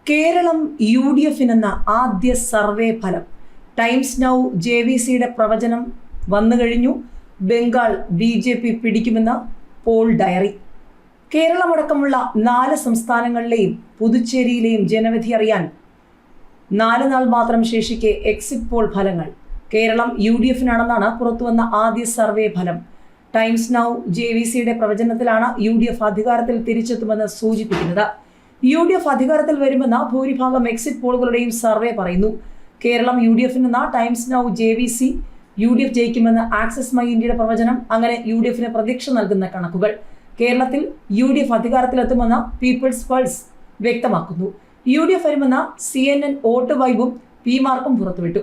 കേരളം UDFിനെന്ന ആദ്യ സർവേ ഫലം. Times now JVCയുടെ പ്രവചനം വന്നു കഴിഞ്ഞു. ബംഗാൾ BJP പിടിക്കുമെന്ന പോൾ ഡയറി. കേരളമടക്കമുള്ള 4 സംസ്ഥാനങ്ങളിലെയും പുതുച്ചേരിയിലെയും ജനവിധി അറിയാൻ 4 നാൾ മാത്രം ശേഷിക്കെ എക്സിറ്റ് പോൾ ഫലങ്ങൾ. കേരളം UDFിനാണെന്നാണ് പുറത്തുവന്ന ആദ്യ സർവേ ഫലം. ടൈംസ് നൗ JVCയുടെ പ്രവചനത്തിലാണ് UDF അധികാരത്തിൽ തിരിച്ചെത്തുമെന്ന് സൂചിപ്പിക്കുന്നത്. UDF അധികാരത്തിൽ വരുമെന്ന ഭൂരിഭാഗം എക്സിറ്റ് പോളുകളുടെയും സർവേ പറയുന്നു. കേരളം UDFിനെന്ന ടൈംസ് നൗ JVC, UDF ജയിക്കുമെന്ന് ആക്സിസ് മൈ ഇന്ത്യയുടെ പ്രവചനം, അങ്ങനെ UDFിന് പ്രതീക്ഷ നൽകുന്ന കണക്കുകൾ. കേരളത്തിൽ UDF അധികാരത്തിലെത്തുമെന്ന പീപ്പിൾസ് പൾസ് വ്യക്തമാക്കുന്നു. UDF വരുമെന്ന CNN വോട്ട് വൈബും PMarkഉം പുറത്തുവിട്ടു.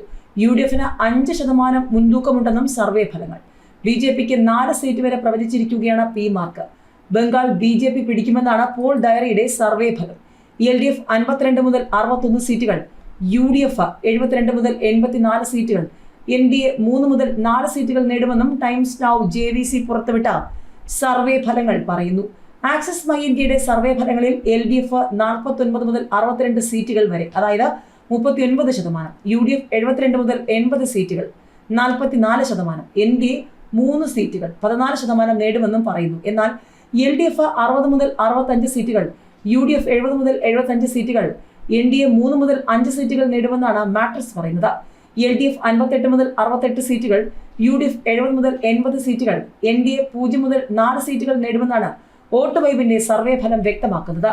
UDFിന് 5% മുൻതൂക്കമുണ്ടെന്നും സർവേ ഫലങ്ങൾ. BJPക്ക് 4 സീറ്റ് വരെ പ്രവചിച്ചിരിക്കുകയാണ് PMark. ബംഗാൾ BJP പിടിക്കുമെന്നാണ് പോൾ ഡയറിയുടെ സർവേ ഫലം. LDF 52 മുതൽ 61 സീറ്റുകൾ, UDF 72 മുതൽ 84 സീറ്റുകൾ, NDA 3 മുതൽ 4 സീറ്റുകൾ നേടുമെന്നും ടൈംസ് നൗ JVC പുറത്തുവിട്ട സർവേ ഫലങ്ങൾ പറയുന്നു. ആക്സിസ് മൈ ഇന്ത്യയുടെ സർവേ ഫലങ്ങളിൽ LDF 49 മുതൽ 62 സീറ്റുകൾ വരെ, അതായത് 39%, UDF 72 മുതൽ 80 സീറ്റുകൾ 44%, NDA 3 സീറ്റുകൾ 14% നേടുമെന്നും പറയുന്നു. എന്നാൽ LDF 60 മുതൽ 65 സീറ്റുകൾ, UDF 70 മുതൽ 75 സീറ്റുകൾ, NDA 3 മുതൽ 5 സീറ്റുകൾ നേടുമെന്നാണ് മാട്രിക്സ് പറയുന്നത്. LDF 58 മുതൽ 68 സീറ്റുകൾ, UDF 70 മുതൽ 80 സീറ്റുകൾ, NDA 0 മുതൽ 4 സീറ്റുകൾ നേടുമെന്നാണ് വോട്ട് വൈബിന്റെ സർവേ ഫലം വ്യക്തമാക്കുന്നത്.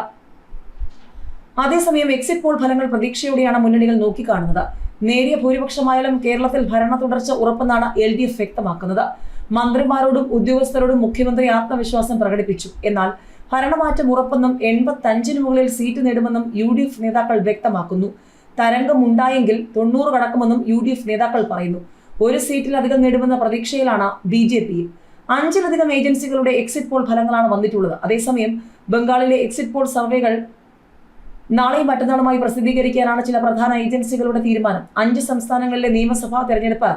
അതേസമയം എക്സിറ്റ് പോൾ ഫലങ്ങൾ പ്രതീക്ഷയോടെയാണ് മുന്നണികൾ നോക്കിക്കാണുന്നത്. നേരിയ ഭൂരിപക്ഷമായാലും കേരളത്തിൽ ഭരണ തുടർച്ച ഉറപ്പെന്നാണ് LDF വ്യക്തമാക്കുന്നത്. മന്ത്രിമാരോടും ഉദ്യോഗസ്ഥരോടും മുഖ്യമന്ത്രി ആത്മവിശ്വാസം പ്രകടിപ്പിച്ചു. എന്നാൽ ഭരണമാറ്റം ഉറപ്പെന്നും 85-ന് മുകളിൽ സീറ്റ് നേടുമെന്നും UDF നേതാക്കൾ വ്യക്തമാക്കുന്നു. തരംഗം ഉണ്ടായെങ്കിൽ 90 കടക്കുമെന്നും UDF നേതാക്കൾ പറയുന്നു. 1 സീറ്റിലധികം നേടുമെന്ന പ്രതീക്ഷയിലാണ് BJP. 5-ലധികം ഏജൻസികളുടെ എക്സിറ്റ് പോൾ ഫലങ്ങളാണ് വന്നിട്ടുള്ളത്. അതേസമയം ബംഗാളിലെ എക്സിറ്റ് പോൾ സർവേകൾ നാളെയും മറ്റന്നാളുമായി പ്രസിദ്ധീകരിക്കാനാണ് ചില പ്രധാന ഏജൻസികളുടെ തീരുമാനം. 5 സംസ്ഥാനങ്ങളിലെ നിയമസഭാ തെരഞ്ഞെടുപ്പ്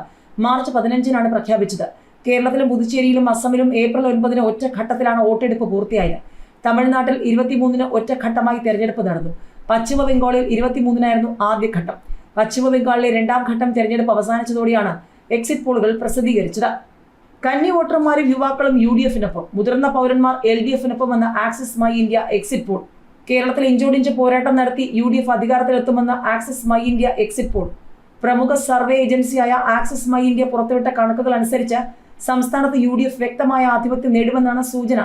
മാർച്ച് 15-നാണ് പ്രഖ്യാപിച്ചത്. കേരളത്തിലും പുതുച്ചേരിയിലും അസമിലും ഏപ്രിൽ 9-ന് ഒറ്റഘട്ടത്തിലാണ് വോട്ടെടുപ്പ് പൂർത്തിയായത്. തമിഴ്നാട്ടിൽ 23-ന് ഒറ്റഘട്ടമായി തെരഞ്ഞെടുപ്പ് നടന്നു. പശ്ചിമ ബംഗാളിൽ 23-നായിരുന്നു ആദ്യഘട്ടം. പശ്ചിമ ബംഗാളിലെ 2ാം ഘട്ടം തെരഞ്ഞെടുപ്പ് അവസാനിച്ചതോടെയാണ് എക്സിറ്റ് പോളുകൾ പ്രസിദ്ധീകരിച്ചത്. കന്നി വോട്ടർമാരും യുവാക്കളും UDFിനൊപ്പം, മുതിർന്ന പൗരന്മാർ LDFിനൊപ്പം എന്ന Axis My India exit poll. കേരളത്തിൽ ഇഞ്ചോടിഞ്ച് പോരാട്ടം നടത്തി UDF അധികാരത്തിലെത്തുമെന്ന Axis My India exit poll. പ്രമുഖ സർവേ ഏജൻസിയായ ആക്സിസ് മൈ ഇന്ത്യ പുറത്തുവിട്ട കണക്കുകൾ അനുസരിച്ച് സംസ്ഥാനത്ത് UDF വ്യക്തമായ ആധിപത്യം നേടുമെന്നാണ് സൂചന.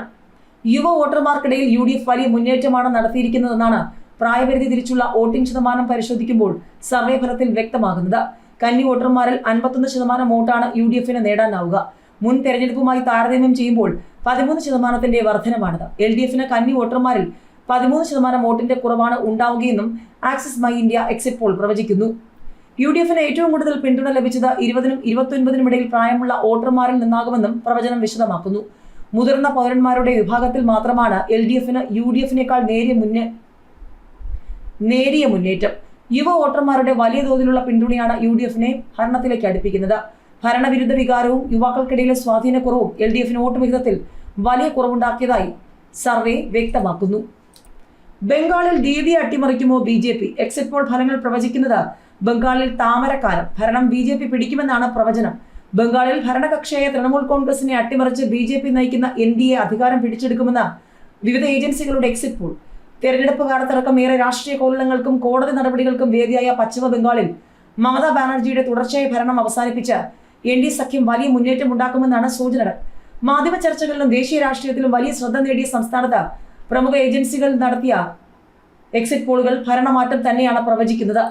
യുവ വോട്ടർമാർക്കിടയിൽ UDF വലിയ മുന്നേറ്റമാണ് നടത്തിയിരിക്കുന്നതെന്നാണ് പ്രായപരിധി തിരിച്ചുള്ള വോട്ടിംഗ് ശതമാനം പരിശോധിക്കുമ്പോൾ സർവേ ഫലത്തിൽ വ്യക്തമാകുന്നത്. കന്നി വോട്ടർമാരിൽ 51% വോട്ടാണ് UDFിന് നേടാനാവുക. മുൻ തെരഞ്ഞെടുപ്പുമായി താരതമ്യം ചെയ്യുമ്പോൾ 13% വർധനമാണിത്. LDFിന് കന്നി വോട്ടർമാരിൽ 13% വോട്ടിന്റെ കുറവാണ് ഉണ്ടാവുകയെന്നും Axis My India exit poll പ്രവചിക്കുന്നു. UDFിന് ഏറ്റവും കൂടുതൽ പിന്തുണ ലഭിച്ചത് 20-നും 29-നും ഇടയിൽ പ്രായമുള്ള വോട്ടർമാരിൽ നിന്നാകുമെന്നും പ്രവചനം വിശദമാക്കുന്നു. മുതിർന്ന പൗരന്മാരുടെ വിഭാഗത്തിൽ മാത്രമാണ് LDFിന് UDFിനേക്കാൾ നേരിയ മുന്നേറ്റം. യുവ വോട്ടർമാരുടെ വലിയ തോതിലുള്ള പിന്തുണയാണ് UDFിനെ ഭരണത്തിലേക്ക് അടുപ്പിക്കുന്നത്. ഭരണവിരുദ്ധ വികാരവും യുവാക്കൾക്കിടയിലെ സ്വാധീനക്കുറവും LDFിന് വോട്ട് വിഹിതത്തിൽ വലിയ കുറവുണ്ടാക്കിയതായി സർവേ വ്യക്തമാക്കുന്നു. ബംഗാളിൽ ദീദി അട്ടിമറിക്കുമോ BJP? എക്സിറ്റ് പോൾ ഫലങ്ങൾ പ്രവചിക്കുന്നത് ബംഗാളിൽ താമരക്കാലം, ഭരണം BJP പിടിക്കുമെന്നാണ് പ്രവചനം. ബംഗാളിൽ ഭരണകക്ഷിയായ തൃണമൂൽ കോൺഗ്രസിനെ അട്ടിമറിച്ച് BJP നയിക്കുന്ന NDA അധികാരം പിടിച്ചെടുക്കുമെന്ന വിവിധ ഏജൻസികളുടെ എക്സിറ്റ് പോൾ. തെരഞ്ഞെടുപ്പ് കാലത്തടക്കം ഏറെ രാഷ്ട്രീയ കോളിളങ്ങൾക്കും കോടതി നടപടികൾക്കും വേദിയായ പശ്ചിമ ബംഗാളിൽ മമതാ ബാനർജിയുടെ തുടർച്ചയായ ഭരണം അവസാനിപ്പിച്ച് NDA സഖ്യം വലിയ മുന്നേറ്റം ഉണ്ടാക്കുമെന്നാണ് സൂചനകൾ. മാധ്യമ ചർച്ചകളിലും ദേശീയ രാഷ്ട്രീയത്തിലും വലിയ ശ്രദ്ധ നേടിയ സംസ്ഥാനത്ത് പ്രമുഖ ഏജൻസികൾ നടത്തിയ എക്സിറ്റ് പോളുകൾ ഭരണമാറ്റം തന്നെയാണ് പ്രവചിക്കുന്നത്.